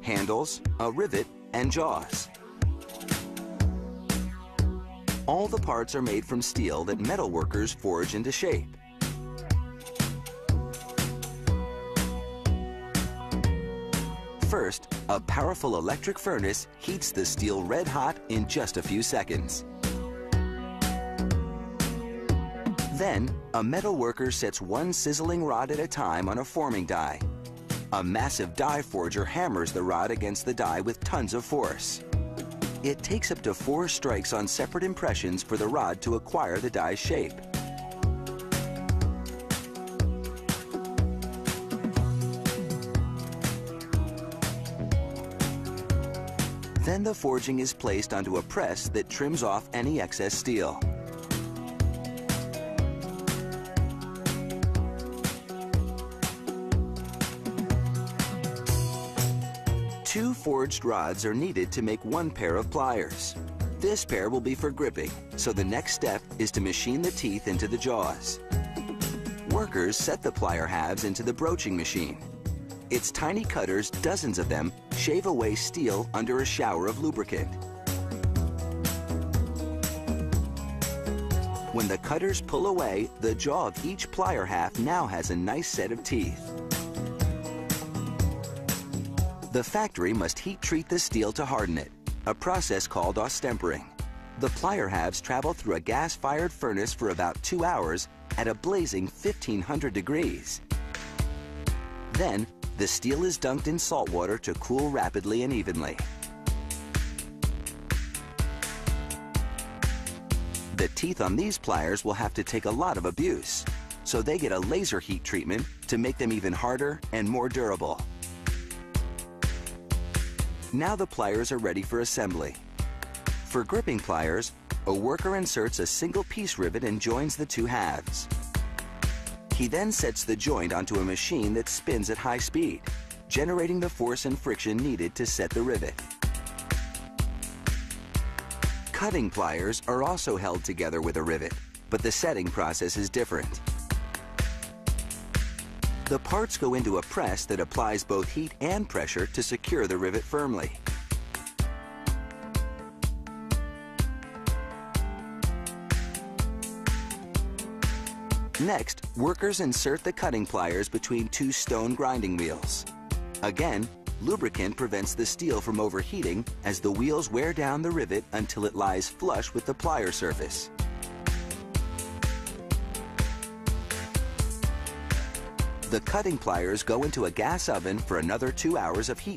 handles, a rivet, and jaws. All the parts are made from steel that metal workers forge into shape. First, a powerful electric furnace heats the steel red hot in just a few seconds. Then, a metal worker sets one sizzling rod at a time on a forming die. A massive die forger hammers the rod against the die with tons of force. It takes up to 4 strikes on separate impressions for the rod to acquire the die's shape. Then the forging is placed onto a press that trims off any excess steel. Two forged rods are needed to make one pair of pliers. This pair will be for gripping, so the next step is to machine the teeth into the jaws. Workers set the plier halves into the broaching machine. Its tiny cutters, dozens of them, shave away steel under a shower of lubricant. When the cutters pull away, the jaw of each plier half now has a nice set of teeth. The factory must heat treat the steel to harden it, a process called austempering. The plier halves travel through a gas-fired furnace for about 2 hours at a blazing 1500 degrees. Then, the steel is dunked in salt water to cool rapidly and evenly. The teeth on these pliers will have to take a lot of abuse, so they get a laser heat treatment to make them even harder and more durable. Now the pliers are ready for assembly. For gripping pliers, a worker inserts a single piece rivet and joins the two halves. He then sets the joint onto a machine that spins at high speed, generating the force and friction needed to set the rivet. Cutting pliers are also held together with a rivet, but the setting process is different. The parts go into a press that applies both heat and pressure to secure the rivet firmly. Next, workers insert the cutting pliers between 2 stone grinding wheels. Again, lubricant prevents the steel from overheating as the wheels wear down the rivet until it lies flush with the plier surface. The cutting pliers go into a gas oven for another 2 hours of heat